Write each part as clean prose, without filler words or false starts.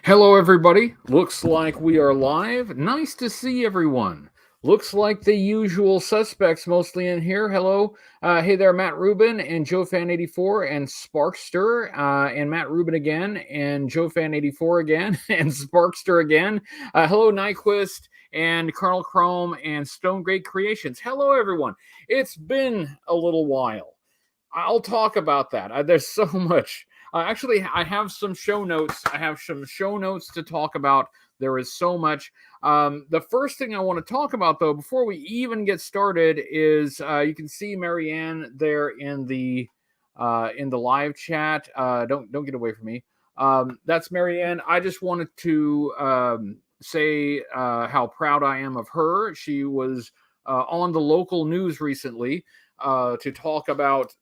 Hello, everybody. Looks like we are live. Nice to see everyone. Looks like the usual suspects mostly in here. Hello. Hey there, Matt Rubin and Joe Fan 84 and Sparkster and Matt Rubin again and Joe Fan 84 again and Sparkster again. Hello, Nyquist and Colonel Chrome and Stone Great Creations. Hello, everyone. It's been a little while. I'll talk about that. There's so much. Actually, I have some show notes. I have some show notes to talk about. There is so much. The first thing I want to talk about, though, before we even get started, is you can see Marianne there in the live chat. Don't get away from me. That's Marianne. I just wanted to say how proud I am of her. She was on the local news recently to talk about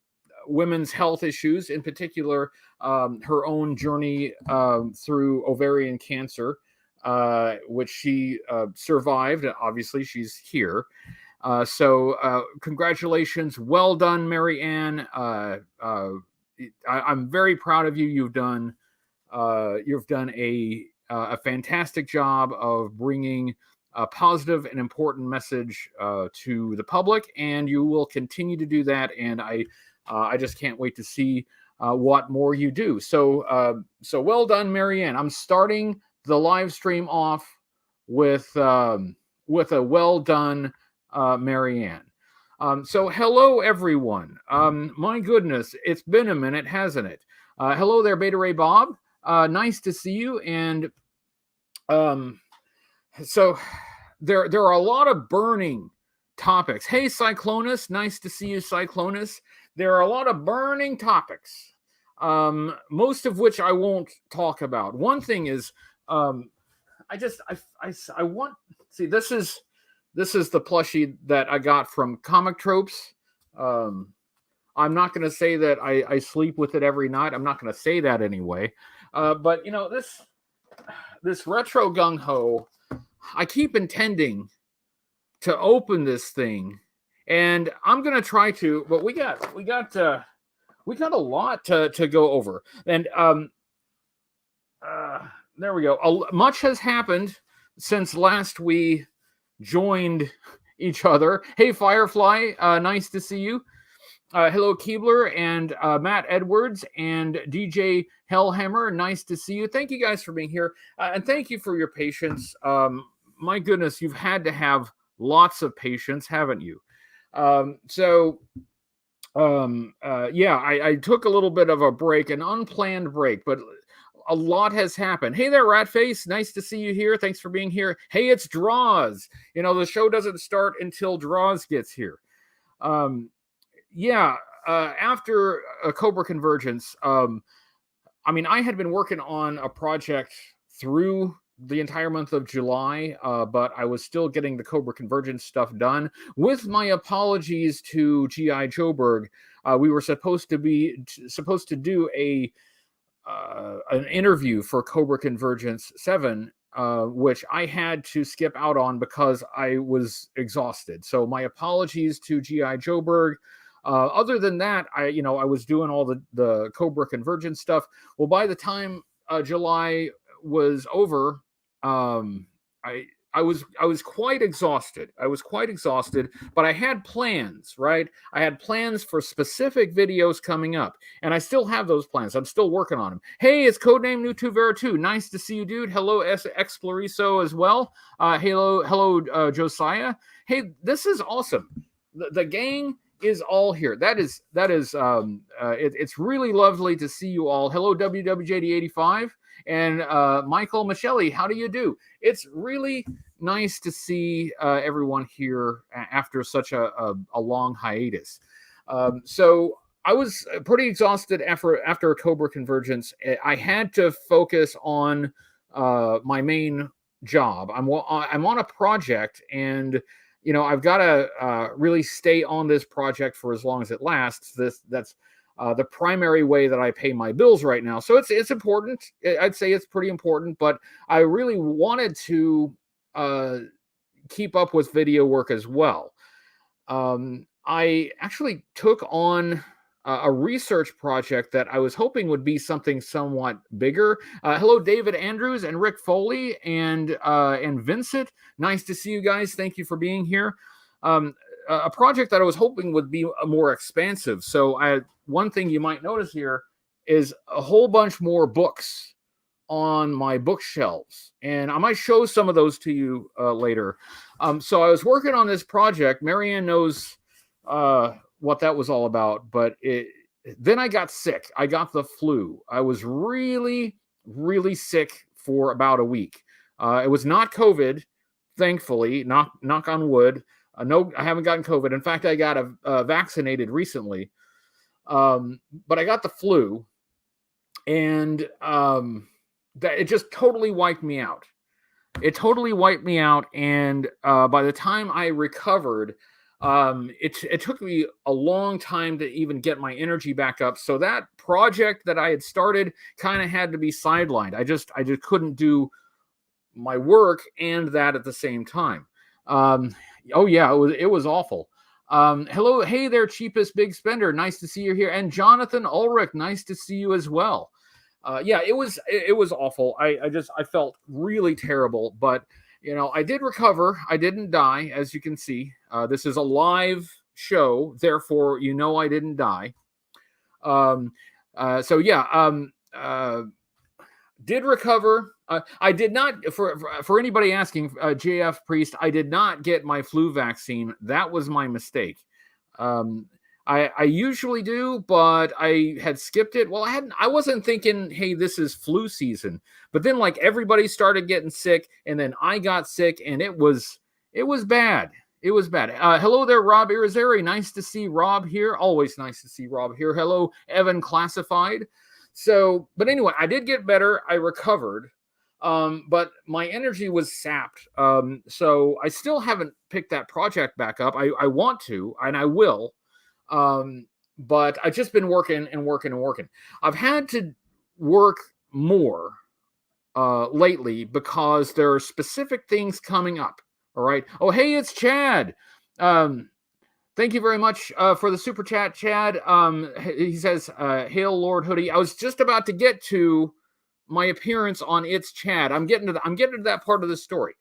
women's health issues, in particular, her own journey through ovarian cancer, which she survived. Obviously, she's here. So congratulations. Well done, Mary Ann. I'm very proud of you. You've done a fantastic job of bringing a positive and important message to the public, and you will continue to do that. And I just can't wait to see what more you do. So well done, Marianne. I'm starting the live stream off with a well done, Marianne. So hello, everyone. My goodness, it's been a minute, hasn't it? Hello there, Beta Ray Bob. Nice to see you. And so there are a lot of burning topics. Hey, Cyclonus, nice to see you, Cyclonus. There are a lot of burning topics, most of which I won't talk about. One thing is, I want see this is the plushie that I got from Comic Tropes. I'm not going to say that I sleep with it every night. I'm not going to say that anyway. But you know this retro gung ho. I keep intending to open this thing, and I'm gonna try to, but we got a lot to go over, and there we go. Much has happened since last we joined each other. Hey, Firefly, nice to see you. Hello, Keebler and Matt Edwards and DJ Hellhammer. Nice to see you. Thank you guys for being here, and thank you for your patience. My goodness, you've had to have lots of patience, haven't you? I took a little bit of a break, an unplanned break, but a lot has happened. Hey there, Ratface. Nice to see you here. Thanks for being here. Hey, it's Draws. You know, the show doesn't start until Draws gets here. After Cobra Convergence, I had been working on a project through the entire month of July, but I was still getting the Cobra Convergence stuff done. With my apologies to G.I. Joburg, we were supposed to do an interview for Cobra Convergence 7, which I had to skip out on because I was exhausted. So my apologies to G.I. Joburg. Other than that, I was doing all the Cobra Convergence stuff. Well, by the time July was over, I was quite exhausted. But I had plans, right? I had plans for specific videos coming up, and I still have those plans. I'm still working on them. Hey, it's codename New2Vera2. Nice to see you, dude. Hello, Exploriso as well. Hello, Josiah. Hey, this is awesome. The gang is all here. It's really lovely to see you all. Hello, WWJD85 and Michael Michelli. How do you do? It's really nice to see everyone here after such a long hiatus. So I was pretty exhausted after Cobra Convergence. I had to focus on my main job. I'm on a project, and I've got to really stay on this project for as long as it lasts. That's the primary way that I pay my bills right now. So it's important. I'd say it's pretty important, but I really wanted to keep up with video work as well. I actually took on a research project that I was hoping would be something somewhat bigger. Hello, David Andrews and Rick Foley and Vincent. Nice to see you guys. Thank you for being here. A project that I was hoping would be more expansive. So one thing you might notice here is a whole bunch more books on my bookshelves, and I might show some of those to you later. So I was working on this project. Marianne knows what that was all about, but then I got sick. I got the flu. I was really, really sick for about a week. It was not COVID, thankfully. Knock on wood. No, I haven't gotten COVID. In fact, I got vaccinated recently, but I got the flu, and that it just totally wiped me out. It totally wiped me out, and by the time I recovered, it took me a long time to even get my energy back up. So that project that I had started kind of had to be sidelined. I just couldn't do my work and that at the same time. Oh yeah, it was awful. Hello, hey there, cheapest big spender. Nice to see you here, and Jonathan Ulrich. Nice to see you as well. Yeah, it was awful. I felt really terrible, but I did recover. I didn't die, as you can see. This is a live show, therefore I didn't die. So yeah, did recover. I did not, for anybody asking, JF Priest, I did not get my flu vaccine. That was my mistake. I usually do, but I had skipped it. Well, I wasn't thinking, hey, this is flu season. But then everybody started getting sick, and then I got sick, and it was bad. It was bad. Hello there, Rob Irizarry. Nice to see Rob here. Always nice to see Rob here. Hello, Evan Classified. So, but anyway, I did get better. I recovered. But my energy was sapped. So I still haven't picked that project back up. I want to, and I will. But I've just been working and working and working. I've had to work more lately because there are specific things coming up. All right. Oh, hey, it's Chad. Thank you very much for the super chat, Chad. He says, "Hail Lord Hoodie." I was just about to get to my appearance on It's Chad. I'm getting to that part of the story.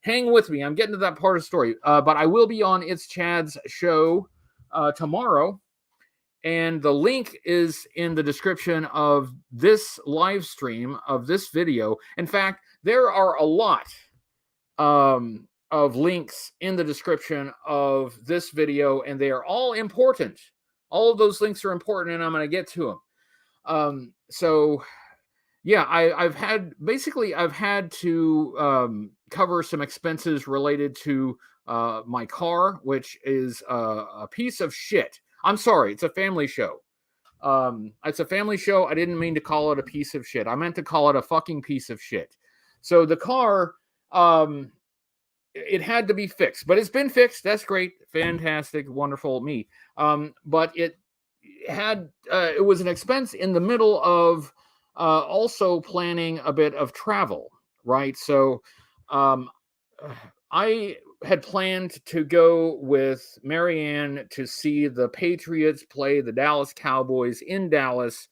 Hang with me. I'm getting to that part of the story. But I will be on It's Chad's show tomorrow, and the link is in the description of this live stream of this video. In fact, there are a lot of links in the description of this video, and they are all important. All of those links are important, and I'm going to get to them. So yeah, I've had to cover some expenses related to my car, which is a piece of shit. I'm sorry, it's a family show. It's a family show. I didn't mean to call it a piece of shit. I meant to call it a fucking piece of shit. So the car, it had to be fixed, but it's been fixed. That's great, fantastic, wonderful, me. But it was an expense in the middle of also planning a bit of travel, right? So I had planned to go with Marianne to see the Patriots play the Dallas Cowboys in Dallas.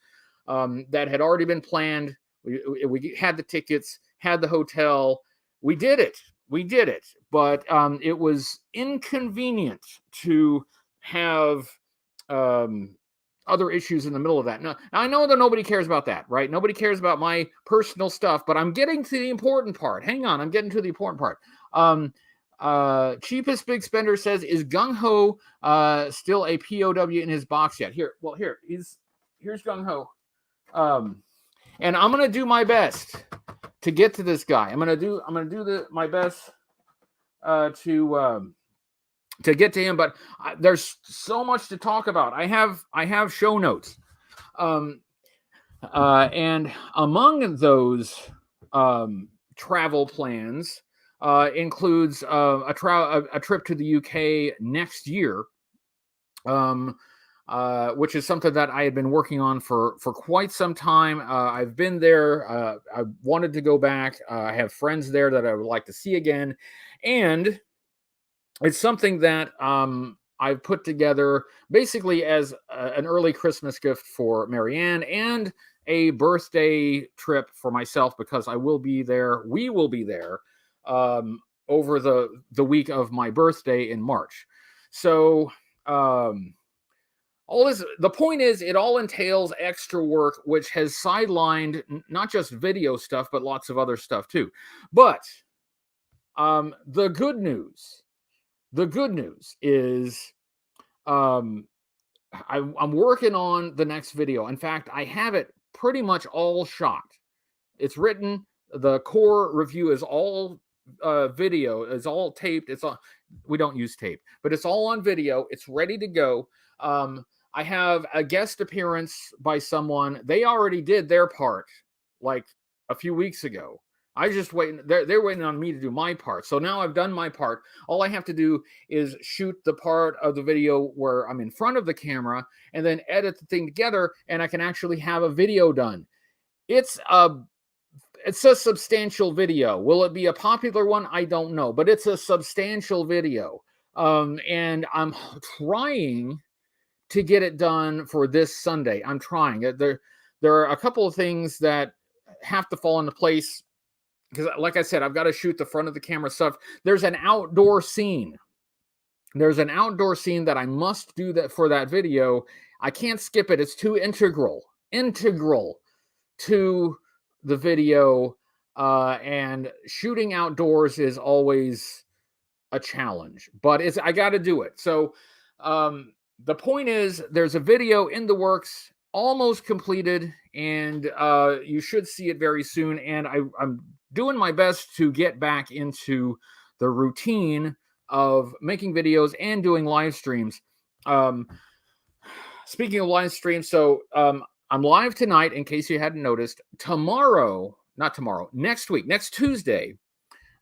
That had already been planned. We had the tickets, had the hotel. We did it. But it was inconvenient to have other issues in the middle of that. Now, I know that nobody cares about that, right? Nobody cares about my personal stuff, but I'm getting to the important part. Hang on, I'm getting to the important part. Cheapest Big Spender says, is Gung Ho still a POW in his box yet? Here's Gung Ho. And I'm gonna do my best to get to this guy. I'm gonna do my best to get to him, but there's so much to talk about. I have show notes, and among those travel plans includes a trip to the UK next year, which is something that I had been working on for quite some time. I've been there. I wanted to go back. I have friends there that I would like to see again, and it's something that I've put together basically as an early Christmas gift for Marianne and a birthday trip for myself, because I will be there. We will be there over the week of my birthday in March. So all this, the point is, it all entails extra work, which has sidelined not just video stuff, but lots of other stuff too. But the good news is I'm working on the next video. In fact, I have it pretty much all shot. It's written. The core review is all video. It's all taped. It's all, we don't use tape, but it's all on video. It's ready to go. I have a guest appearance by someone. They already did their part like a few weeks ago. I just waiting. They're waiting on me to do my part. So now I've done my part. All I have to do is shoot the part of the video where I'm in front of the camera and then edit the thing together, and I can actually have a video done. It's a substantial video. Will it be a popular one? I don't know, but it's a substantial video. And I'm trying to get it done for this Sunday. I'm trying. There are a couple of things that have to fall into place, because like I said, I've got to shoot the front of the camera stuff. There's an outdoor scene. That I must do that for that video. I can't skip it. It's too integral to the video. And shooting outdoors is always a challenge, but I got to do it. So, the point is, there's a video in the works, almost completed, and you should see it very soon. And I'm doing my best to get back into the routine of making videos and doing live streams. Speaking of live streams, so I'm live tonight, in case you hadn't noticed. Next week, next Tuesday,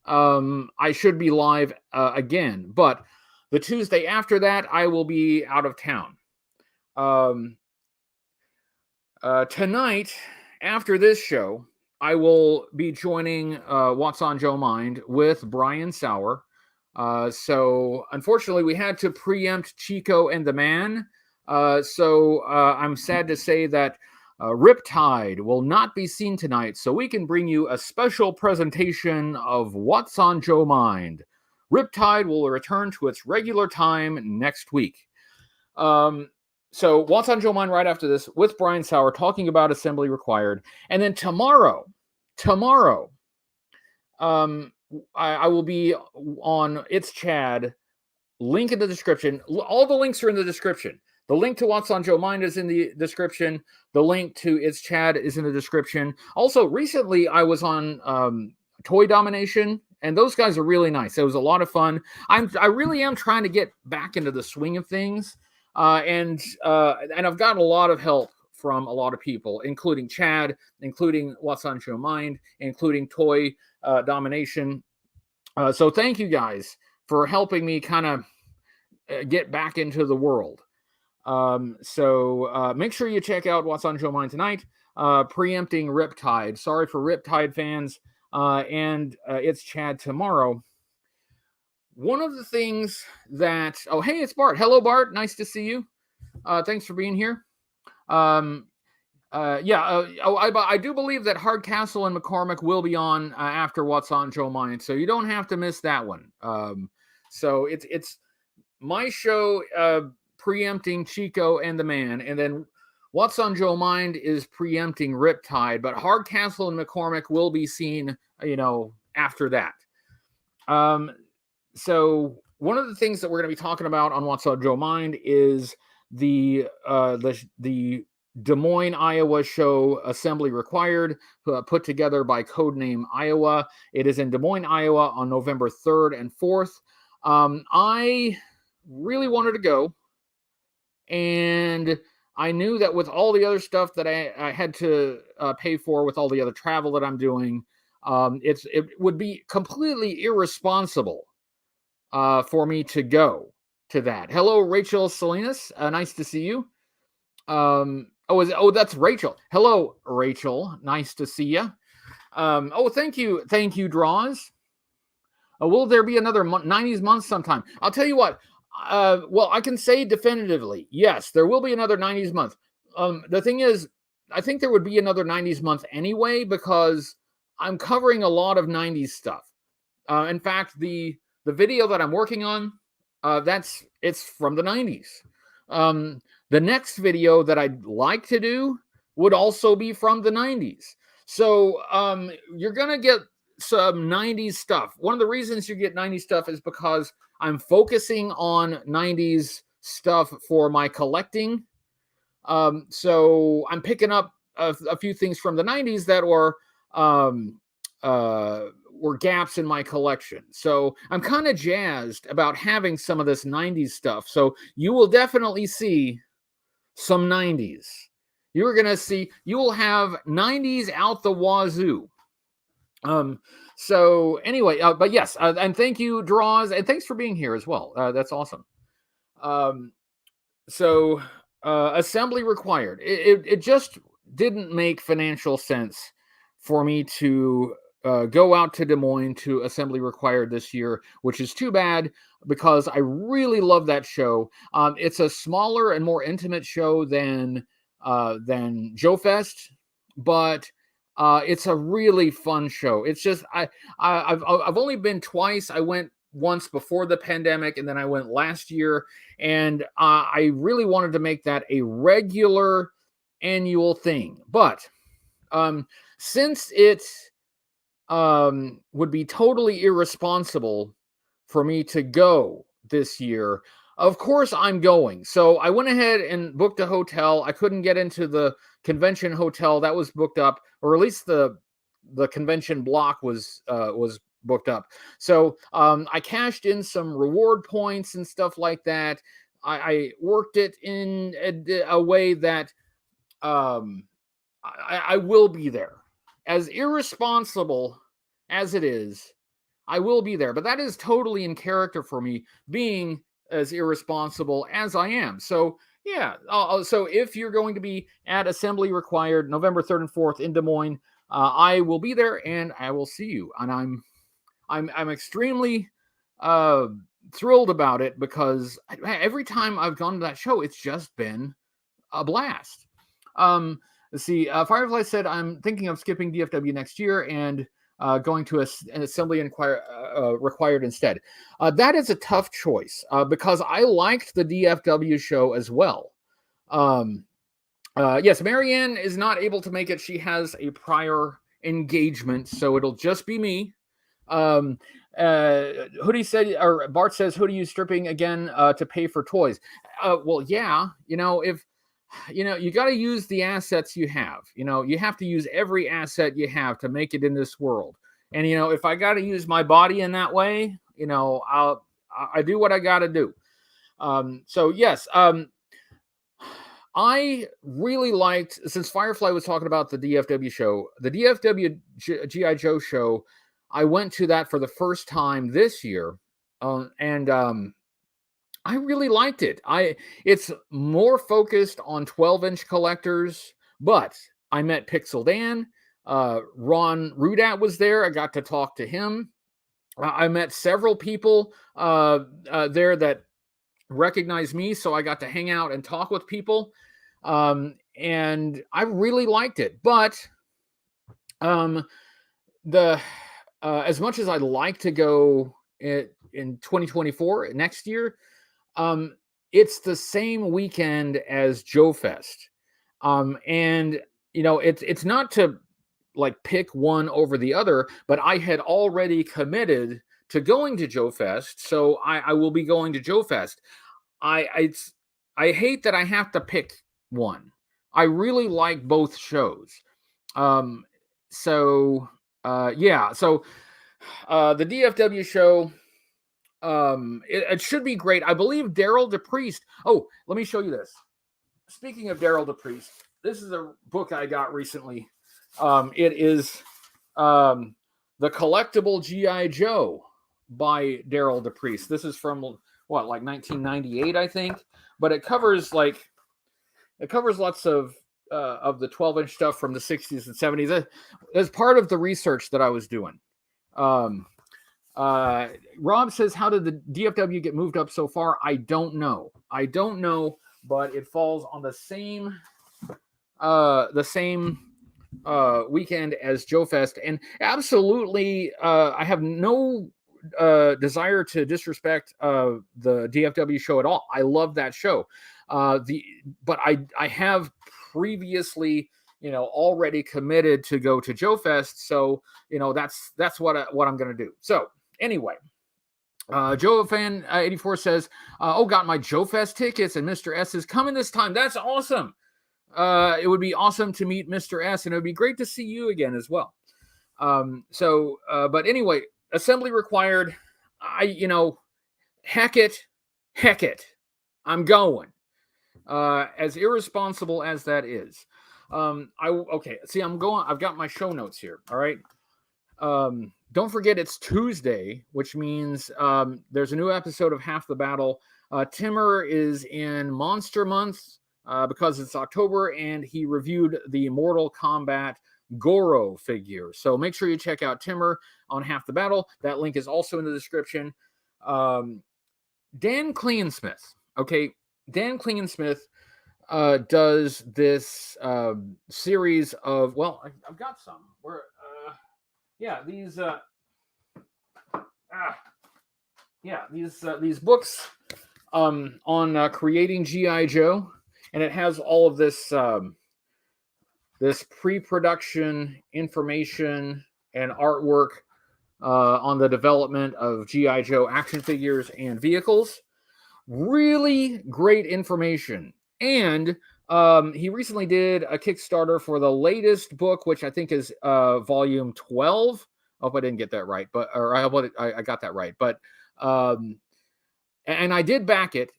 I should be live again, but the Tuesday after that, I will be out of town. Tonight, after this show, I will be joining What's on Joe Mind with Brian Sauer. So, unfortunately, we had to preempt Chico and the Man. So, I'm sad to say that Riptide will not be seen tonight, so we can bring you a special presentation of What's on Joe Mind. Riptide will return to its regular time next week. So What's on Joe Mind right after this with Brian Sauer talking about assembly required. And then tomorrow, I will be on It's Chad. Link in the description. All the links are in the description. The link to What's on Joe Mind is in the description. The link to It's Chad is in the description. Also, recently I was on Toy Domination, and those guys are really nice. It was a lot of fun. I really am trying to get back into the swing of things, and I've gotten a lot of help from a lot of people, including Chad, including What's on Joe Mind, including Toy Domination. So thank you guys for helping me kind of get back into the world. So make sure you check out What's on Joe Mind tonight. Preempting Riptide. Sorry for Riptide fans. And It's Chad tomorrow. One of the things that... Oh, hey, it's Bart. Hello, Bart. Nice to see you. Thanks for being here. I do believe that Hardcastle and McCormick will be on after What's on Joe Mind, so you don't have to miss that one. So it's my show preempting Chico and the Man, and then What's on Joe Mind is preempting Riptide, but Hardcastle and McCormick will be seen, after that. So one of the things that we're going to be talking about on What's on Joe Mind is the Des Moines, Iowa show Assembly Required, put together by Codename Iowa. It is in Des Moines, Iowa on November 3rd and 4th. I really wanted to go, and I knew that with all the other stuff that I had to pay for, with all the other travel that I'm doing, it would be completely irresponsible for me to go to that. Hello, Rachel Salinas. Nice to see you. That's Rachel. Hello, Rachel. Nice to see you. Thank you. Thank you, Draws. Will there be another 90s month sometime? I'll tell you what. Well, I can say definitively, yes, there will be another 90s month. The thing is, I think there would be another 90s month anyway because I'm covering a lot of 90s stuff. In fact, the video that I'm working on, it's from the 90s. The next video that I'd like to do would also be from the 90s. So you're gonna get some 90s stuff. One of the reasons you get 90s stuff is because I'm focusing on 90s stuff for my collecting. So I'm picking up a few things from the 90s that were gaps in my collection. So I'm kind of jazzed about having some of this 90s stuff. So you will definitely see some 90s. You're going to see, you will have 90s out the wazoo. So anyway, but yes, and thank you, Draws, and thanks for being here as well. That's awesome. So assembly required. It just didn't make financial sense for me to go out to Des Moines to assembly required this year, which is too bad because I really love that show. It's a smaller and more intimate show than Joe Fest, but it's a really fun show. It's just I've only been twice. I went once before the pandemic, and then I went last year, and I really wanted to make that a regular annual thing. But since it would be totally irresponsible for me to go this year, of course I'm going. So I went ahead and booked a hotel. I couldn't get into the convention hotel that was booked up, or at least the convention block was booked up. So I cashed in some reward points and stuff like that. I worked it in a way that I will be there. As irresponsible as it is, I will be there. But that is totally in character for me, being as irresponsible as I am. So yeah. So if you're going to be at Assembly Required November 3rd and 4th in Des Moines, I will be there and I will see you. And I'm extremely thrilled about it because every time I've gone to that show, it's just been a blast. Let's see. Firefly said, I'm thinking of skipping DFW next year and going to an assembly required instead. That is a tough choice because I liked the DFW show as well. Yes, Marianne is not able to make it. She has a prior engagement, so it'll just be me. Hoodie said, or Bart says, Hoodie, you stripping again to pay for toys? Well, yeah, if you got to use the assets you have. You have to use every asset you have to make it in this world. And if I got to use my body in that way, I do what I got to do. So yes, I really liked, since Firefly was talking about the DFW show, the DFW G.I. Joe show. I went to that for the first time this year, and I really liked it. It's more focused on 12-inch collectors, but I met Pixel Dan. Ron Rudat was there. I got to talk to him. I met several people there that recognized me, so I got to hang out and talk with people, and I really liked it. But as much as I'd like to go in 2024 next year, it's the same weekend as Joe Fest. And it's not to like pick one over the other, but I had already committed to going to Joe Fest, so I will be going to Joe Fest. I hate that I have to pick one. I really like both shows. So the DFW show, it should be great. I believe Daryl DePriest. Oh, let me show you this. Speaking of Daryl DePriest, this is a book I got recently. It is The Collectible G.I. Joe by Daryl DePriest. This is from like 1998, I think. But it covers lots of the 12-inch stuff from the 60s and 70s. As part of the research that I was doing. Rob says, how did the DFW get moved up so far? I don't know, but it falls on the same weekend as Joe Fest, and absolutely, I have no desire to disrespect the DFW show at all. I love that show. But I have previously, already committed to go to Joe Fest, so that's what I'm going to do. So anyway, Joe Fan 84 says, got my Joe Fest tickets, and Mr. S is coming this time. That's awesome. It would be awesome to meet Mr. S, and it would be great to see you again as well. But anyway, assembly required. Heck it. I'm going. As irresponsible as that is. I've got my show notes here. All right. Don't forget it's Tuesday, which means there's a new episode of Half the Battle. Timmer is in Monster Month because it's October, and he reviewed the Mortal Kombat Goro figure. So make sure you check out Timmer on Half the Battle. That link is also in the description. Dan Cleansmith. Okay, Dan Cleansmith does this series of, well, I've got some. These books on creating G.I. Joe, and it has all of this this pre-production information and artwork on the development of G.I. Joe action figures and vehicles. Really great information. And he recently did a Kickstarter for the latest book, which I think is volume 12. I hope I didn't get that right, I hope I got that right. But and I did back it.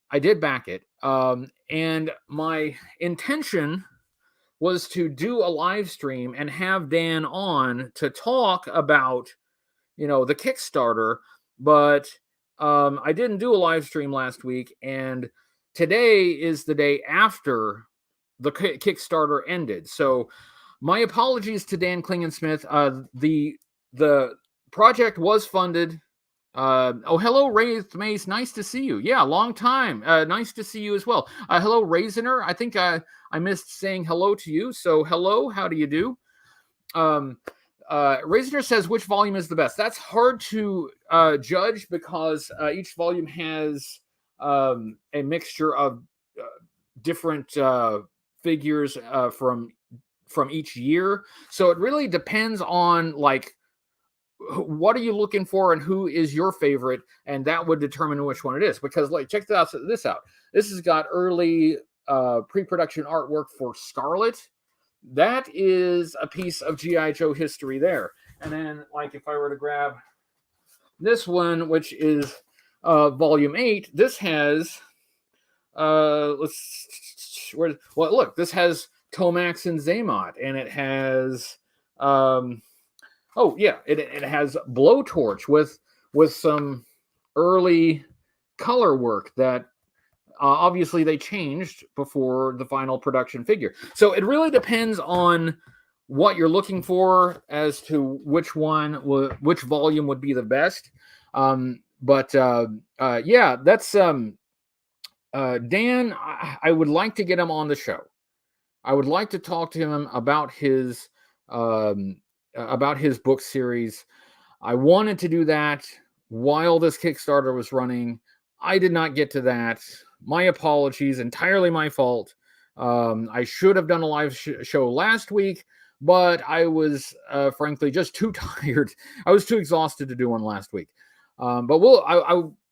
And my intention was to do a live stream and have Dan on to talk about, the Kickstarter, but I didn't do a live stream last week, and today is the day after the Kickstarter ended. So my apologies to Dan Klingensmith. The project was funded. Hello, Wraith Mace. Nice to see you. Yeah, long time. Nice to see you as well. Hello, Raisiner. I think I missed saying hello to you. So hello, how do you do? Raisiner says, which volume is the best? That's hard to judge because each volume has a mixture of different figures from each year. So it really depends on what are you looking for and who is your favorite, and that would determine which one it is. Because check this out. This has got early pre-production artwork for Scarlet. That is a piece of G.I. Joe history there. And then, if I were to grab this one, which is volume 8, this has look, this has Tomax and Zaymot, and it has it has Blowtorch with some early color work that obviously they changed before the final production figure. So it really depends on what you're looking for as to which volume would be the best. That's Dan. I would like to get him on the show. I would like to talk to him about his book series. I wanted to do that while this Kickstarter was running. I did not get to that. My apologies, entirely my fault. I should have done a live show last week, but I was frankly just too tired. I was too exhausted to do one last week. But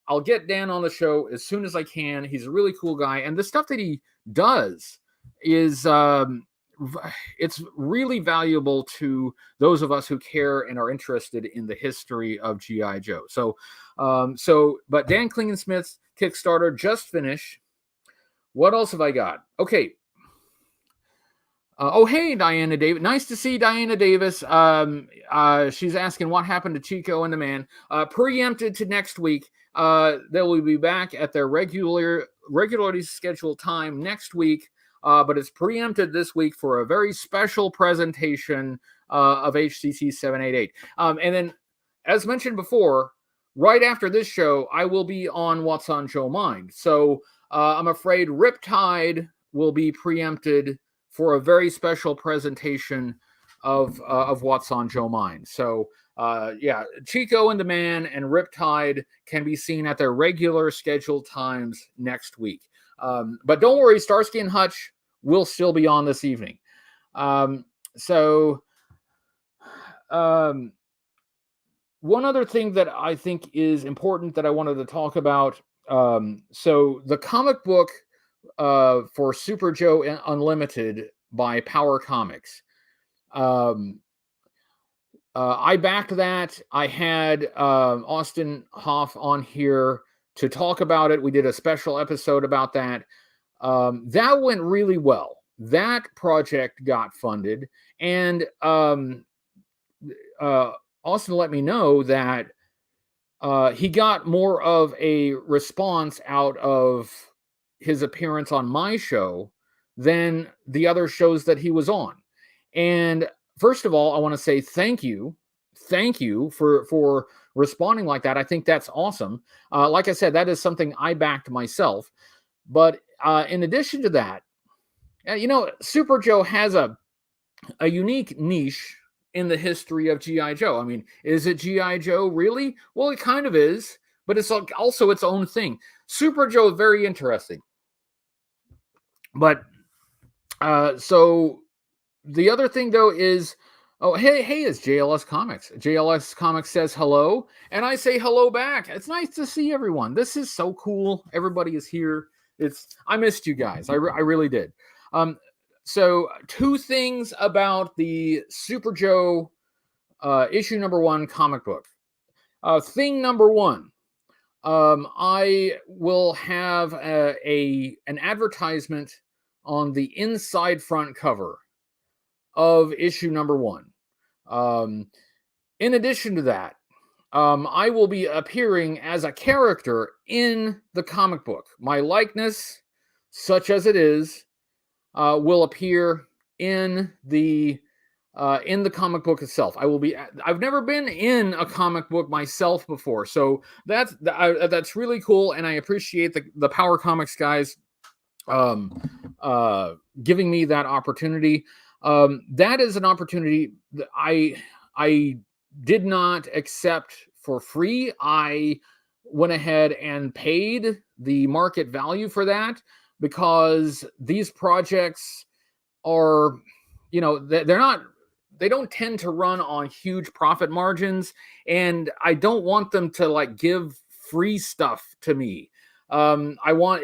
I'll get Dan on the show as soon as I can. He's a really cool guy, and the stuff that he does is it's really valuable to those of us who care and are interested in the history of G.I. Joe. But Dan Klingensmith's Kickstarter just finished. What else have I got? Okay. Hey, Diana Davis. Nice to see Diana Davis. She's asking what happened to Chico and the Man. Preempted to next week. They will be back at their regularly scheduled time next week. But it's preempted this week for a very special presentation of HCC788. And then, as mentioned before, right after this show, I will be on What's on Joe Mind. So I'm afraid Riptide will be preempted for a very special presentation of What's on Joe Mind. So yeah, Chico and the Man and Riptide can be seen at their regular scheduled times next week. But don't worry, Starsky and Hutch will still be on this evening. One other thing that I think is important that I wanted to talk about. So the comic book for Super Joe Unlimited by Power Comics. I backed that. I had Austin Hoff on here to talk about it. We did a special episode about that. That went really well. That project got funded, and Austin let me know that he got more of a response out of his appearance on my show than the other shows that he was on. And first of all, I want to say thank you for responding like that. I think that's awesome. Like I said, that is something I backed myself. But in addition to that, Super Joe has a unique niche in the history of G.I. Joe. I mean, is it G.I. Joe really? Well, it kind of is, but it's also its own thing. Super Joe is very interesting. But so the other thing though is, hey, it's JLS Comics. JLS Comics says hello, and I say hello back. It's nice to see everyone. This is so cool. Everybody is here. I missed you guys. I really did. So 2 things about the Super Joe issue number 1 comic book. Thing number 1, I will have an advertisement on the inside front cover of issue number 1. In addition to that, I will be appearing as a character in the comic book. My likeness, such as it is, will appear in the comic book itself. I've never been in a comic book myself before, so that's really cool, and I appreciate the Power Comics guys giving me that opportunity. That is an opportunity that I did not accept for free. I went ahead and paid the market value for that, because these projects are, they don't tend to run on huge profit margins, and I don't want them to give free stuff to me. I want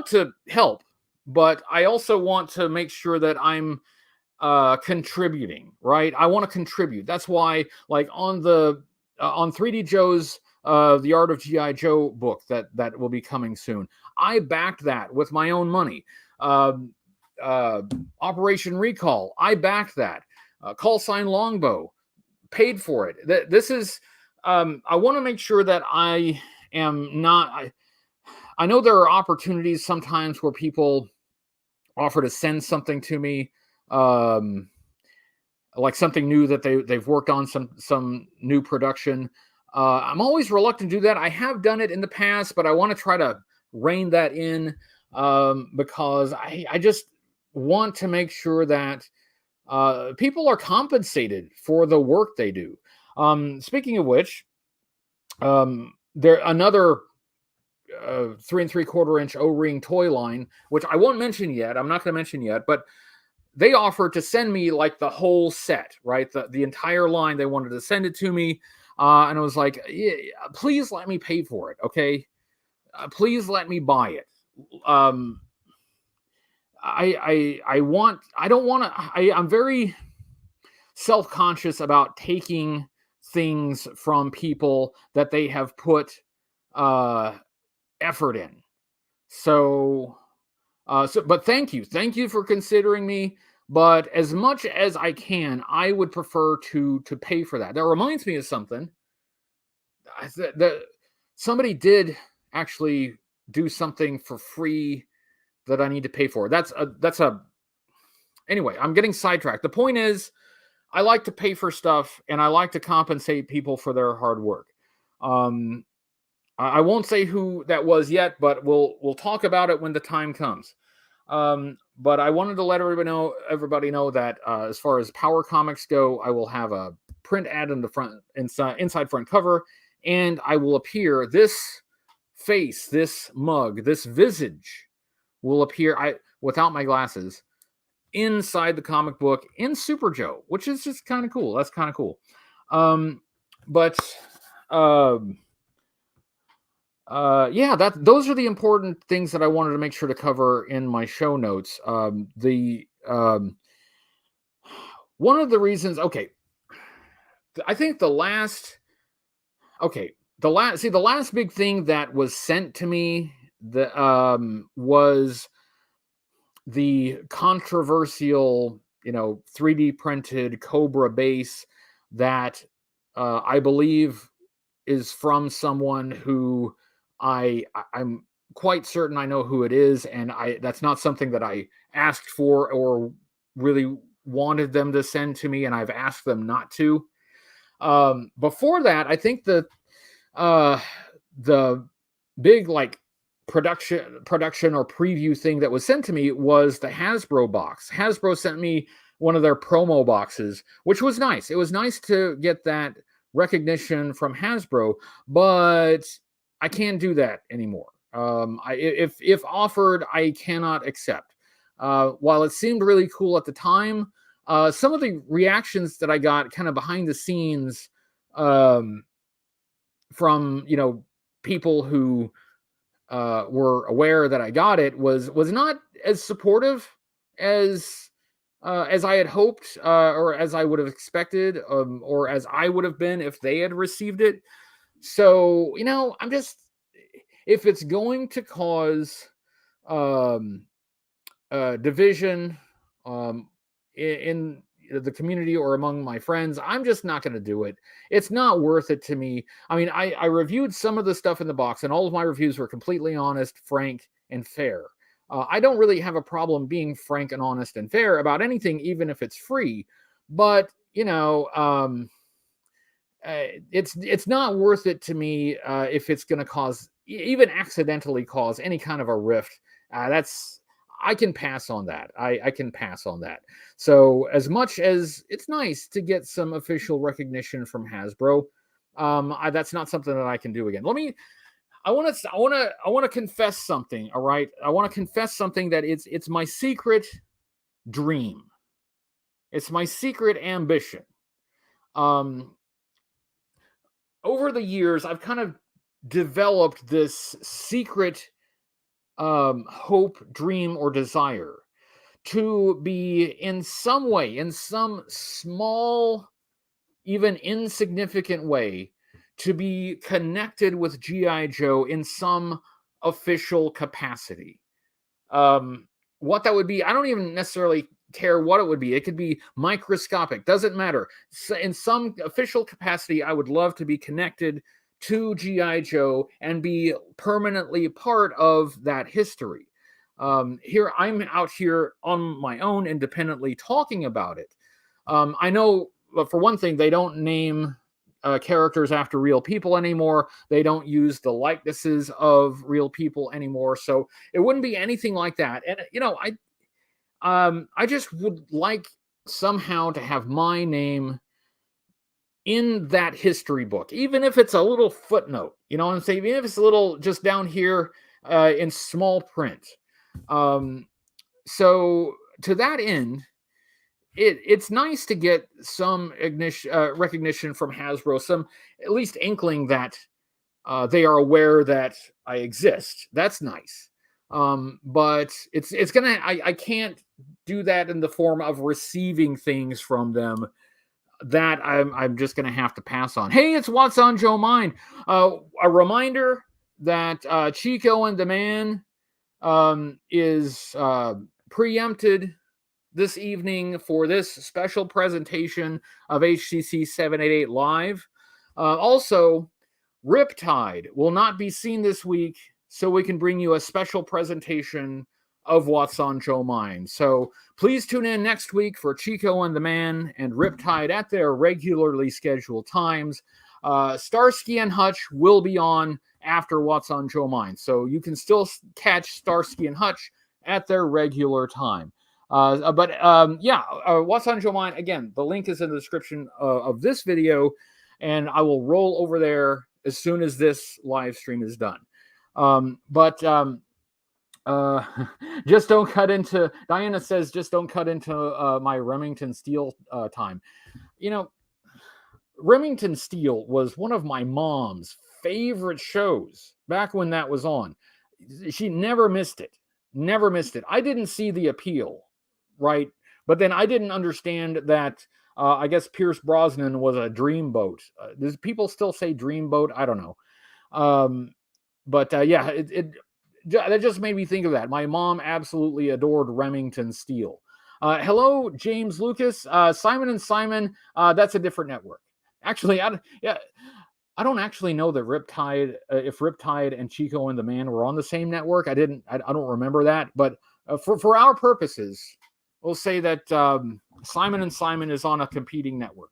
to help, but I also want to make sure that I'm contributing, right? I want to contribute. That's why, on 3D Joe's The Art of G.I. Joe book that will be coming soon, I backed that with my own money. Operation Recall, I backed that. Call Sign Longbow, paid for it. This is, I want to make sure that I am not, I know there are opportunities sometimes where people offer to send something to me, like something new that they've worked on, some new production. I'm always reluctant to do that. I have done it in the past, but I want to try to rein that in, because I just want to make sure that people are compensated for the work they do. Speaking of which, there another 3 3/4 inch O-ring toy line, which I won't mention yet. I'm not going to mention yet, but they offered to send me the whole set, right? The entire line. They wanted to send it to me. And I was like, yeah, please let me pay for it. Okay. Please let me buy it. I'm very self-conscious about taking things from people that they have put effort in. But thank you for considering me. But as much as I can, I would prefer to pay for that. That reminds me of something. That somebody did actually do something for free that I need to pay for. Anyway, I'm getting sidetracked. The point is, I like to pay for stuff, and I like to compensate people for their hard work. I won't say who that was yet, but we'll talk about it when the time comes. But I wanted to let everybody know that as far as Power Comics go, I will have a print ad in the front, inside front cover, and I will appear. This face, this mug, this visage will appear without my glasses inside the comic book in Super Joe, which is just kind of cool. That's kind of cool. But yeah, those are the important things that I wanted to make sure to cover in my show notes. One of the reasons, okay, I think the last big thing that was sent to me was the controversial, 3D printed Cobra base that I believe is from someone who I'm quite certain I know who it is, and that's not something that I asked for or really wanted them to send to me, and I've asked them not to. Before that, I think the big production or preview thing that was sent to me was the Hasbro box. Hasbro sent me one of their promo boxes, which was nice. It was nice to get that recognition from Hasbro, but I can't do that anymore. If offered, I cannot accept. While it seemed really cool at the time, some of the reactions that I got kind of behind the scenes from people who were aware that I got it was not as supportive as I had hoped, or as I would have expected, or as I would have been if they had received it. So, I'm just, if it's going to cause division in the community or among my friends, I'm just not going to do it. It's not worth it to me. I mean, I reviewed some of the stuff in the box, and all of my reviews were completely honest, frank, and fair. I don't really have a problem being frank and honest and fair about anything, even if it's free. But it's not worth it to me if it's going to cause, even accidentally cause, any kind of a rift. I can pass on that. I can pass on that. So as much as it's nice to get some official recognition from Hasbro, that's not something that I can do again. I want to confess something. All right. I want to confess something that it's my secret dream. It's my secret ambition. Over the years, I've kind of developed this secret hope, dream, or desire to be in some way, in some small, even insignificant way, to be connected with G.I. Joe in some official capacity. What that would be, I don't even necessarily care what it would be. It could be microscopic, doesn't matter. So in some official capacity, I would love to be connected to G.I. Joe and be permanently part of that history. Here, I'm out here on my own, independently talking about it. I know, for one thing, they don't name characters after real people anymore. They don't use the likenesses of real people anymore. So it wouldn't be anything like that. And, I just would like somehow to have my name in that history book, even if it's a little footnote, you know what I'm saying? Even if it's a little just down here in small print. So to that end, it's nice to get some recognition from Hasbro, some at least inkling that they are aware that I exist. That's nice. But it's gonna, I can't do that in the form of receiving things from them. That I'm just gonna have to pass on. Hey, it's What's on Joe Mind. A reminder that Chico and the Man is preempted this evening for this special presentation of HCC788 Live. Also, Riptide will not be seen this week, so we can bring you a special presentation of What's on Joe Mind. So please tune in next week for Chico and the Man and Riptide at their regularly scheduled times. Starsky and Hutch will be on after What's on Joe Mind, so you can still catch Starsky and Hutch at their regular time. What's on Joe Mind, again, the link is in the description of this video, and I will roll over there as soon as this live stream is done. Just don't cut into, Diana says, just don't cut into my Remington Steele time. You know, Remington Steele was one of my mom's favorite shows back when that was on. She never missed it. Never missed it. I didn't see the appeal, right? But then I didn't understand that I guess Pierce Brosnan was a dreamboat. Does people still say dreamboat? I don't know. That just made me think of that. My mom absolutely adored Remington Steele. Hello, James Lucas. Simon and Simon, that's a different network. Actually, I don't actually know that Riptide, if Riptide and Chico and the Man were on the same network. I don't remember that. But for our purposes, we'll say that Simon and Simon is on a competing network.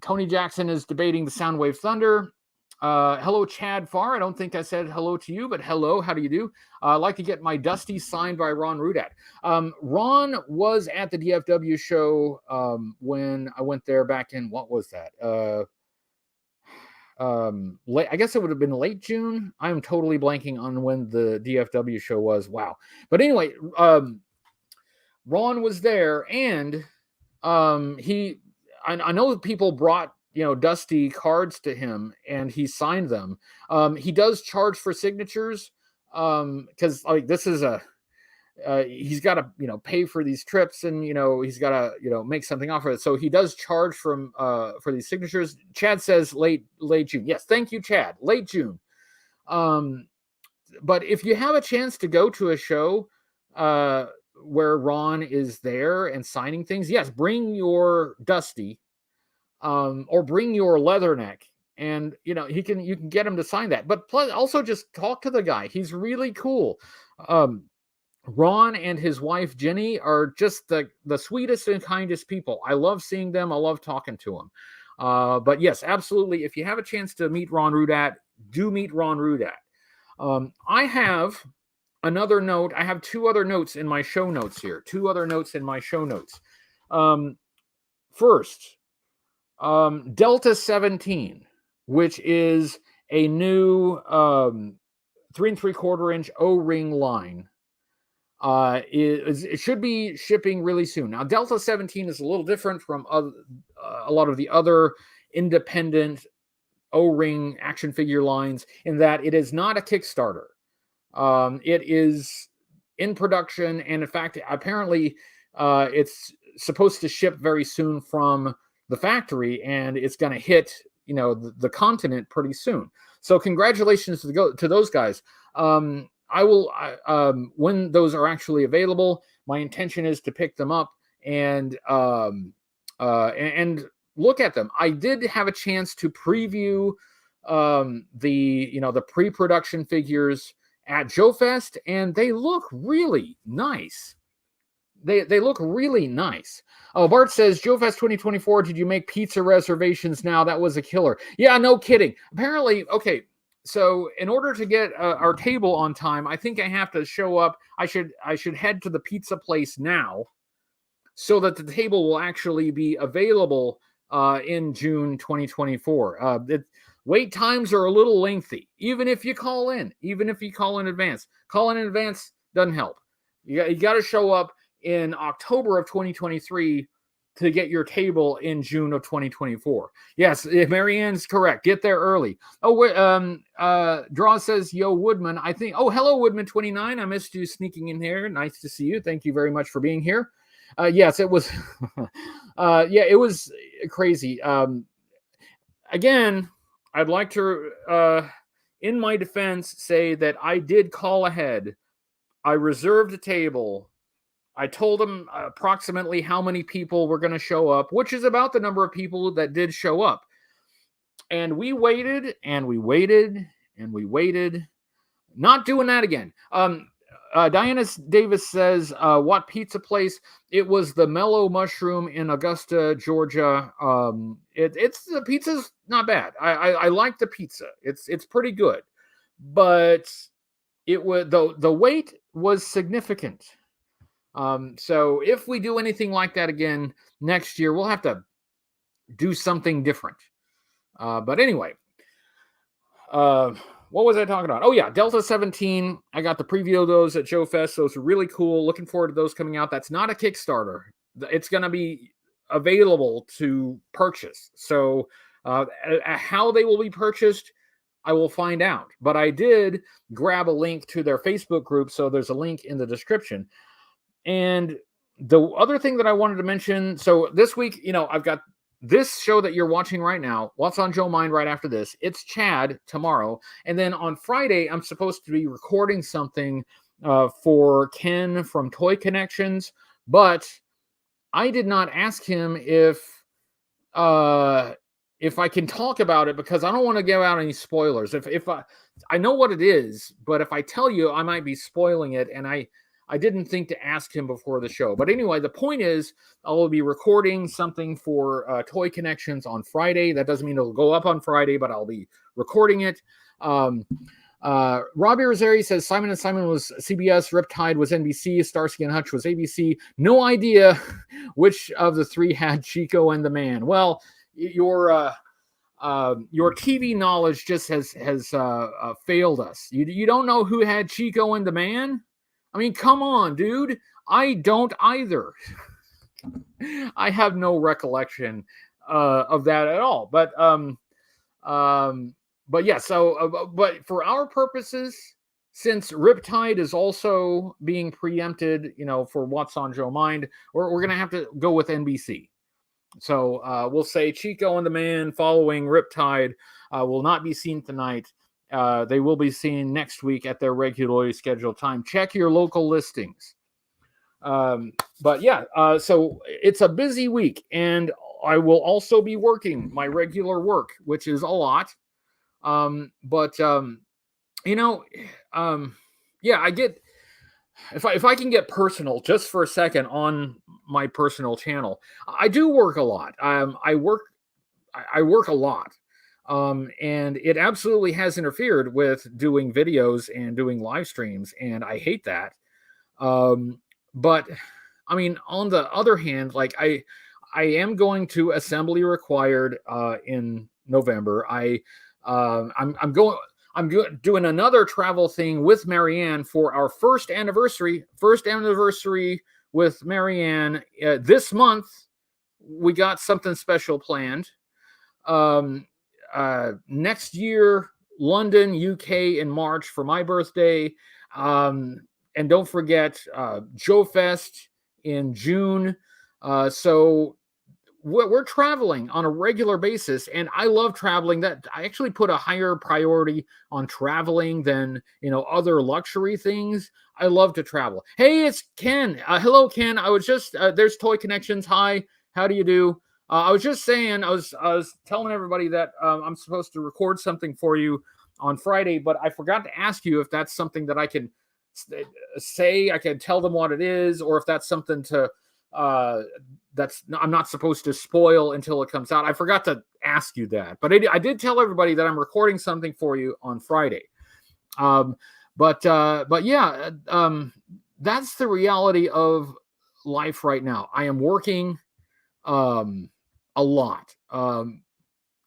Tony Jackson is debating the Soundwave Thunder. Hello, Chad Farr. I don't think I said hello to you, but hello. How do you do? I'd like to get my Dusty signed by Ron Rudat. Ron was at the DFW show when I went there back in, what was that? I guess it would have been late June. I'm totally blanking on when the DFW show was. Wow. But anyway, Ron was there, and I know that people brought Dusty cards to him, and he signed them. He does charge for signatures because this is he's got to pay for these trips, and he's got to make something off of it. So he does charge for these signatures. Chad says late June. Yes, thank you, Chad. Late June. But if you have a chance to go to a show where Ron is there and signing things, yes, bring your Dusty. Or bring your Leatherneck, and you can get him to sign that. But plus, also just talk to the guy. He's really cool. Ron and his wife Jenny are just the sweetest and kindest people. I love seeing them. I love talking to them. But yes, absolutely. If you have a chance to meet Ron Rudat, do meet Ron Rudat. I have another note. I have two other notes in my show notes here. First. Delta 17, which is a new 3 3/4 inch O-ring line, it should be shipping really soon. Now, Delta 17 is a little different from a lot of the other independent O-ring action figure lines in that it is not a Kickstarter. It is in production, and in fact, apparently, it's supposed to ship very soon from the factory, and it's going to hit the continent pretty soon. So congratulations to those guys. I will when those are actually available, my intention is to pick them up and look at them. I did have a chance to preview the pre-production figures at Joe Fest, and they look really nice. They look really nice. Oh, Bart says, Joe Fest 2024, did you make pizza reservations now? That was a killer. Yeah, no kidding. Apparently, okay, so in order to get our table on time, I think I have to show up. I should head to the pizza place now so that the table will actually be available in June 2024. Wait times are a little lengthy, even if you call in advance. Calling in advance doesn't help. You got to show up in October of 2023 to get your table in June of 2024. Yes, Marianne's correct. Get there early. Draw says, yo, Woodman, I think, hello, Woodman29. I missed you sneaking in here. Nice to see you. Thank you very much for being here. Yes, it was, it was crazy. Again, I'd like to, in my defense, say that I did call ahead. I reserved a table. I told them approximately how many people were going to show up, which is about the number of people that did show up. And we waited and we waited and we waited. Not doing that again. Diana Davis says, what pizza place? It was the Mellow Mushroom in Augusta, Georgia. It's the pizza's not bad. I like the pizza. It's pretty good, but it was the wait was significant. So if we do anything like that again next year, we'll have to do something different. But anyway, what was I talking about? Oh yeah, Delta 17. I got the preview of those at Joe Fest. Those are really cool. Looking forward to those coming out. That's not a Kickstarter. It's going to be available to purchase. So how they will be purchased, I will find out. But I did grab a link to their Facebook group, so there's a link in the description. And the other thing that I wanted to mention, so this week, I've got this show that you're watching right now, What's on Joe Mind right after this. It's Chad tomorrow. And then on Friday, I'm supposed to be recording something for Ken from Toy Connections. But I did not ask him if I can talk about it, because I don't want to give out any spoilers. If I know what it is, but if I tell you, I might be spoiling it. And I didn't think to ask him before the show. But anyway, the point is, I will be recording something for Toy Connections on Friday. That doesn't mean it'll go up on Friday, but I'll be recording it. Robbie Rosari says, Simon & Simon was CBS, Riptide was NBC, Starsky and Hutch was ABC. No idea which of the three had Chico and the Man. Well, your TV knowledge just has failed us. You don't know who had Chico and the Man? I mean, come on, dude. I don't either. I have no recollection of that at all. But yeah. So, but for our purposes, since Riptide is also being preempted, for What's on Joe Mind, we're gonna have to go with NBC. So we'll say Chico and the Man following Riptide will not be seen tonight. They will be seen next week at their regularly scheduled time. Check your local listings. But yeah, so it's a busy week, and I will also be working my regular work, which is a lot. Yeah, I get, if I can get personal just for a second on my personal channel, I do work a lot. I work a lot. And it absolutely has interfered with doing videos and doing live streams, and I hate that. But I mean, on the other hand, like I am going to Assembly Required in November. I'm doing another travel thing with Marianne for our first anniversary with Marianne this month. We got something special planned. Next year, London, UK in March for my birthday. And don't forget Joe Fest in June. So we're traveling on a regular basis, and I love traveling. That I actually put a higher priority on traveling than other luxury things. I love to travel. Hey, it's Ken. Hello, Ken. I was just there's Toy Connections. Hi, how do you do? I was just saying, I was telling everybody that I'm supposed to record something for you on Friday, but I forgot to ask you if that's something that I can say. I can tell them what it is, or if that's something to I'm not supposed to spoil until it comes out. I forgot to ask you that, but I did tell everybody that I'm recording something for you on Friday. But yeah, that's the reality of life right now. I am working a lot, and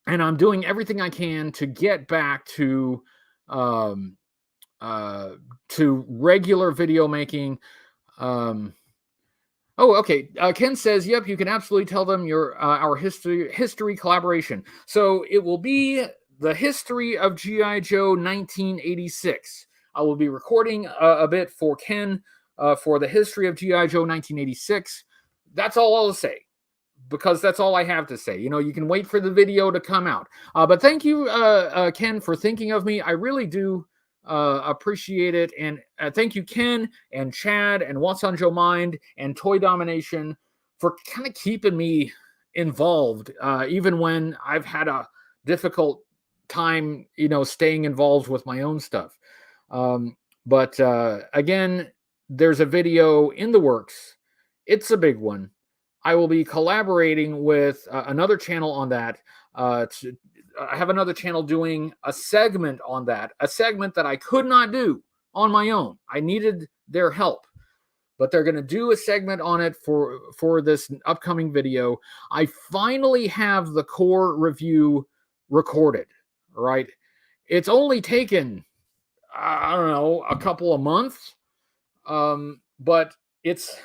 I'm doing everything I can to get back to regular video making. Oh, okay. Ken says, "Yep, you can absolutely tell them our history collaboration." So it will be the history of G.I. Joe 1986. I will be recording a bit for Ken for the history of G.I. Joe 1986. That's all I'll say, because that's all I have to say. You can wait for the video to come out. But thank you, Ken, for thinking of me. I really do appreciate it. And thank you, Ken and Chad and What's on Joe Mind and Toy Domination, for kind of keeping me involved, even when I've had a difficult time, staying involved with my own stuff. But again, there's a video in the works. It's a big one. I will be collaborating with another channel on that. I have another channel doing a segment on that, a segment that I could not do on my own. I needed their help, but they're going to do a segment on it for this upcoming video. I finally have the core review recorded, right? It's only taken, I don't know, a couple of months, but it's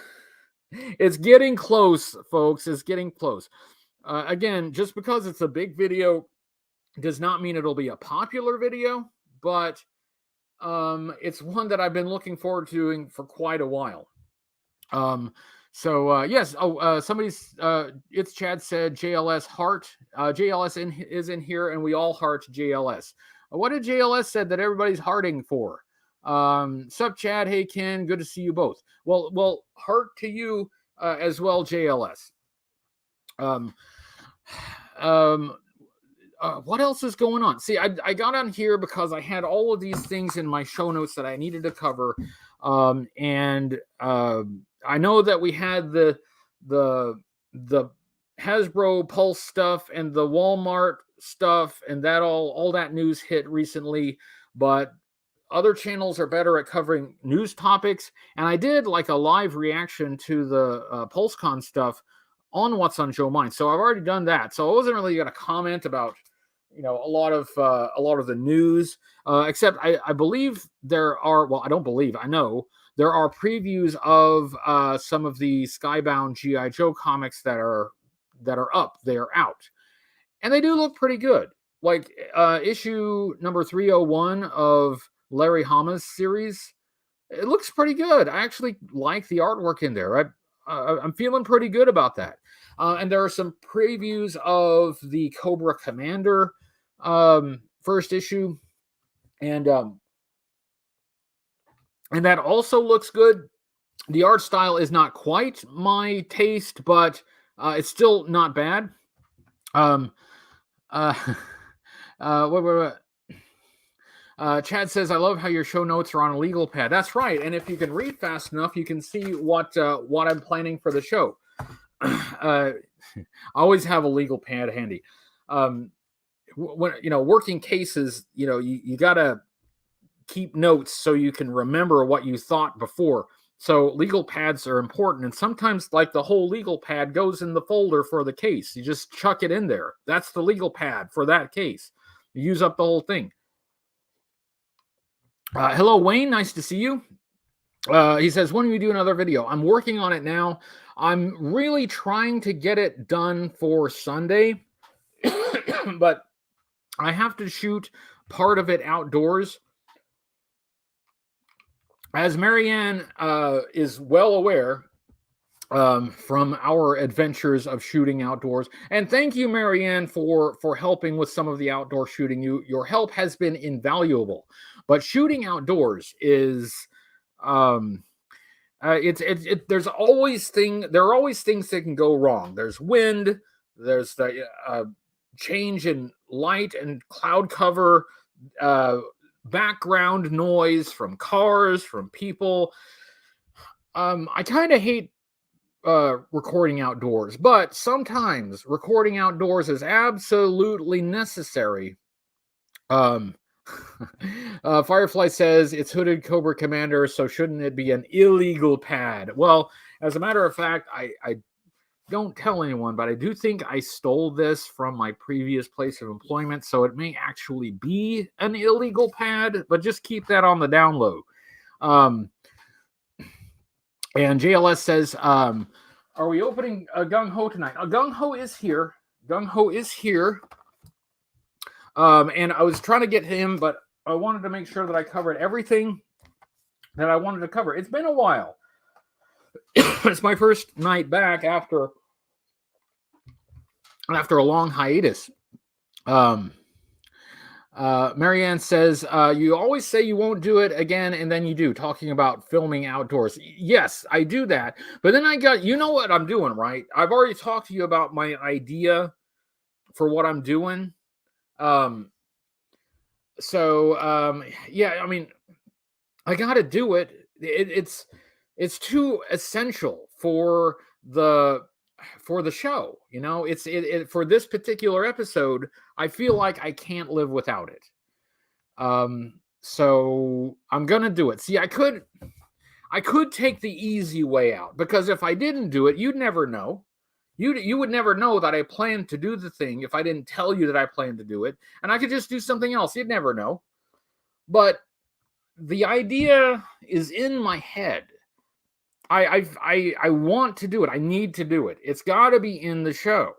getting close, folks. It's getting close. Again, just because it's a big video does not mean it'll be a popular video, but it's one that I've been looking forward to doing for quite a while. Yes. Somebody's it's Chad said JLS heart. JLS is in here, and we all heart JLS. What did JLS said that everybody's hearting for? Sup, Chad? Hey, Ken. Good to see you both. Well, heart to you as well, JLS. What else is going on? See, I got on here because I had all of these things in my show notes that I needed to cover, and I know that we had the Hasbro Pulse stuff and the Walmart stuff, and that all that news hit recently, but other channels are better at covering news topics, and I did like a live reaction to the PulseCon stuff on What's on Joe Mind. So I've already done that. So I wasn't really going to comment about, a lot of the news, except I believe there are. Well, I don't believe. I know there are previews of some of the Skybound GI Joe comics that are up. They are out, and they do look pretty good. Like issue number 301 of Larry Hama's series, it looks pretty good. I actually like the artwork in there. I'm feeling pretty good about that. And there are some previews of the Cobra Commander first issue, and that also looks good. The art style is not quite my taste, but it's still not bad. Chad says, I love how your show notes are on a legal pad. That's right. And if you can read fast enough, you can see what I'm planning for the show. I always have a legal pad handy. When working cases, you got to keep notes so you can remember what you thought before. So legal pads are important. And sometimes like the whole legal pad goes in the folder for the case. You just chuck it in there. That's the legal pad for that case. You use up the whole thing. Hello, Wayne. Nice to see you. He says, when do we do another video? I'm working on it now. I'm really trying to get it done for Sunday, but I have to shoot part of it outdoors. As Marianne is well aware from our adventures of shooting outdoors, and thank you, Marianne, for helping with some of the outdoor shooting. Your help has been invaluable. But shooting outdoors is there are always things that can go wrong. There's wind, there's the change in light and cloud cover, background noise from cars, from people. I kind of hate recording outdoors, but sometimes recording outdoors is absolutely necessary. Firefly says it's hooded Cobra Commander, so shouldn't it be an illegal pad? Well, as a matter of fact, I don't tell anyone, but I do think I stole this from my previous place of employment, so it may actually be an illegal pad, but just keep that on the down low. And JLS says, are we opening Gung Ho tonight? Gung Ho is here. Gung Ho is here. And I was trying to get him, but I wanted to make sure that I covered everything that I wanted to cover. It's been a while. It's my first night back after a long hiatus. Marianne says, you always say you won't do it again, and then you do, talking about filming outdoors. Yes, I do that. But then you know what I'm doing, right? I've already talked to you about my idea for what I'm doing. Yeah, I mean, I got to do it. It's too essential for the show. You know, for this particular episode. I feel like I can't live without it. So I'm gonna do it. See, I could take the easy way out, because if I didn't do it, you'd never know. You would never know that I planned to do the thing if I didn't tell you that I planned to do it, and I could just do something else. You'd never know. But the idea is in my head. I want to do it. I need to do it. It's got to be in the show.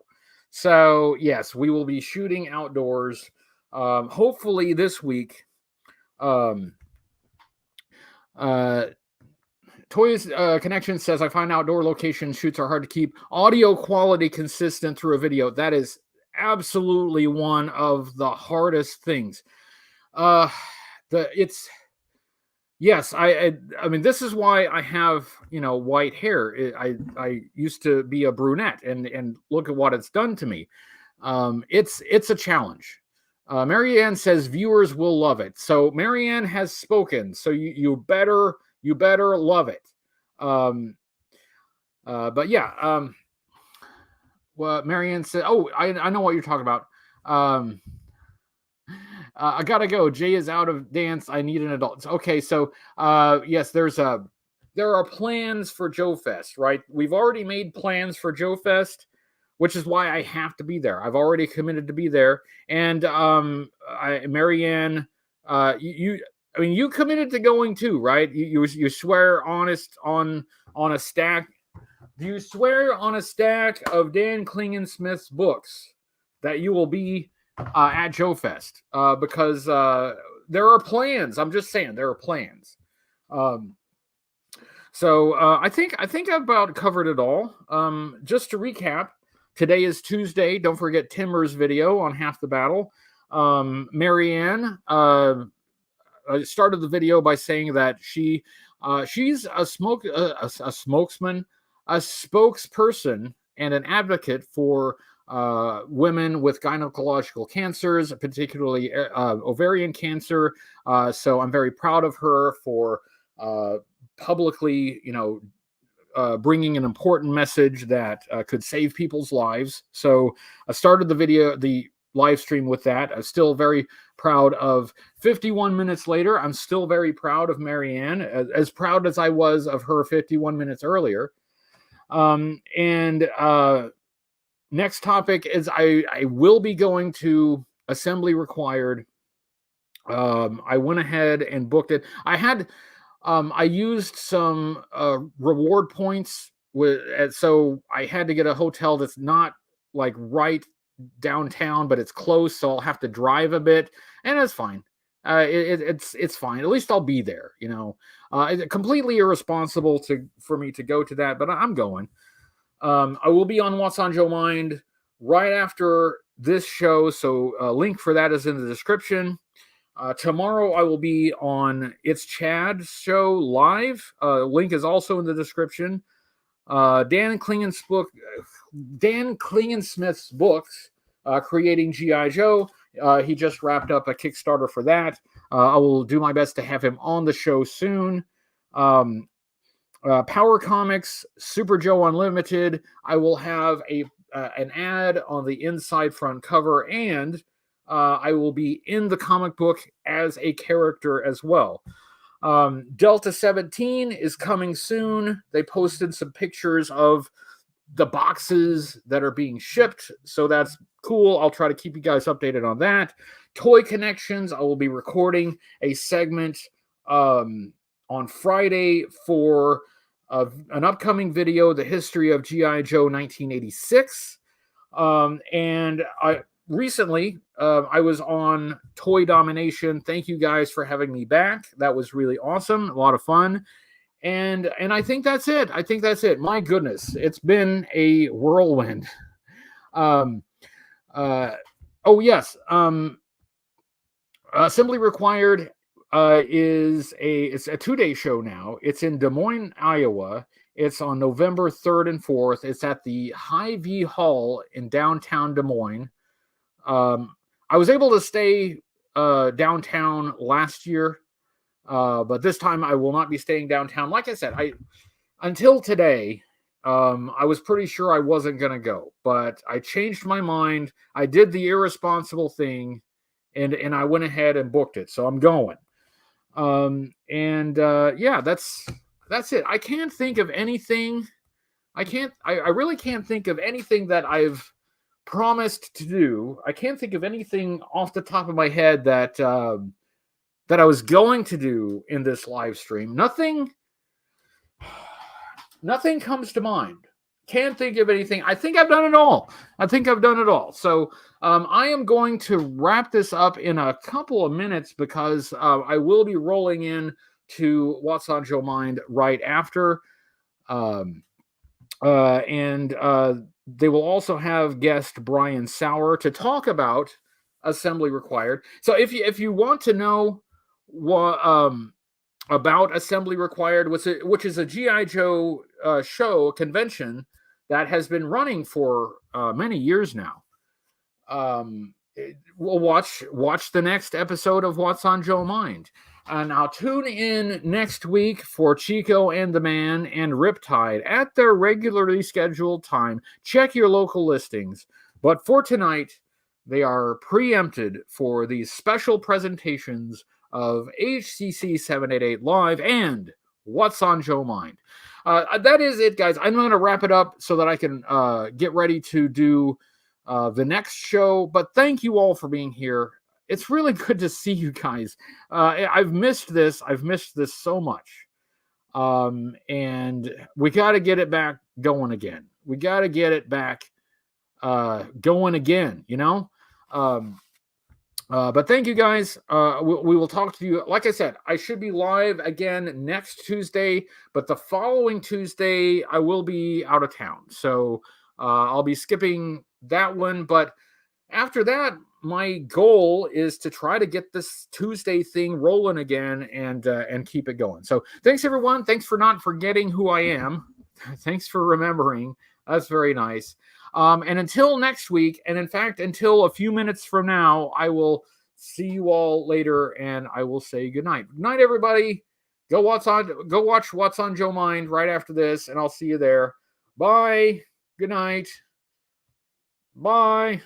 So yes, we will be shooting outdoors. Hopefully this week. Toys Connection says, I find outdoor location shoots are hard to keep audio quality consistent through a video. That is absolutely one of the hardest things. Yes, I mean, this is why I have, white hair. I used to be a brunette, and look at what it's done to me. It's a challenge. Marianne says viewers will love it. So Marianne has spoken. So you better love it. But yeah. Well, Marianne said, "Oh, I know what you're talking about." I gotta go. Jay is out of dance. I need an adult. Okay, so yes, there are plans for Joe Fest, right? We've already made plans for Joe Fest, which is why I have to be there. I've already committed to be there. And Marianne, you committed to going too, right? You swear honest on a stack. Do you swear on a stack of Dan Klingensmith's books that you will be at Joe Fest? Because there are plans. I'm just saying there are plans. So I think I've about covered it all. Just to recap, today is Tuesday. Don't forget Timmer's video on Half the Battle. Marianne started the video by saying that she's a spokesman, a spokesperson, and an advocate for women with gynecological cancers, particularly ovarian cancer. So I'm very proud of her for publicly, bringing an important message that could save people's lives. So I started the live stream with that. I'm still very proud of 51 minutes later. I'm still very proud of Marianne, as proud as I was of her 51 minutes earlier. Next topic is I will be going to Assembly Required. I went ahead and booked it. I used some reward points so I had to get a hotel that's not like right downtown, but it's close, so I'll have to drive a bit, and it's fine. It's fine. At least I'll be there. It's completely irresponsible for me to go to that, but I'm going. I will be on What's on Joe Mind right after this show, so a link for that is in the description. Tomorrow I will be on It's Chad's show live. Link is also in the description. Dan Klingensmith's books, Creating G.I. Joe. He just wrapped up a Kickstarter for that. I will do my best to have him on the show soon. Power Comics, Super Joe Unlimited. I will have an ad on the inside front cover, and I will be in the comic book as a character as well. Delta 17 is coming soon. They posted some pictures of the boxes that are being shipped, so that's cool. I'll try to keep you guys updated on that. Toy Connections, I will be recording a segment on Friday for an upcoming video, The History of G.I. Joe 1986. And recently, I was on Toy Domination. Thank you guys for having me back. That was really awesome. A lot of fun. And I think that's it. My goodness, it's been a whirlwind. Oh yes. Assembly Required it's a 2-day show now. It's in Des Moines, Iowa. It's on November 3rd and 4th. It's at the Hy-Vee Hall in downtown Des Moines. I was able to stay downtown last year. But this time I will not be staying downtown. Like I said, until today, I was pretty sure I wasn't going to go, but I changed my mind. I did the irresponsible thing, and I went ahead and booked it. So I'm going. Yeah, that's it. I can't think of anything. I really can't think of anything that I've promised to do. I can't think of anything off the top of my head that I was going to do in this live stream. Nothing comes to mind. Can't think of anything. I think I've done it all. So I am going to wrap this up in a couple of minutes because I will be rolling in to What's on Joe Mind right after. They will also have guest Brian Sauer to talk about Assembly Required. So if you want to know what about Assembly Required, which is a G.I. Joe show convention that has been running for many years now, we'll watch the next episode of What's on Joe Mind. Now tune in next week for Chico and the Man and Riptide at their regularly scheduled time. Check your local listings. But for tonight, they are preempted for these special presentations of HCC788 Live and What's on Joe Mind. That is it, guys. I'm going to wrap it up so that I can get ready to do the next show. But thank you all for being here. It's really good to see you guys. I've missed this. I've missed this so much. And we got to get it back going again. We got to get it back going again, you know? But thank you guys. We will talk to you. Like I said, I should be live again next Tuesday, but the following Tuesday, I will be out of town. So I'll be skipping that one. But after that, my goal is to try to get this Tuesday thing rolling again and keep it going. So thanks, everyone. Thanks for not forgetting who I am. Thanks for remembering. That's very nice. And until next week, and in fact, until a few minutes from now, I will see you all later, and I will say goodnight. Good night, everybody. Go watch What's on Joe Mind right after this, and I'll see you there. Bye. Good night. Bye.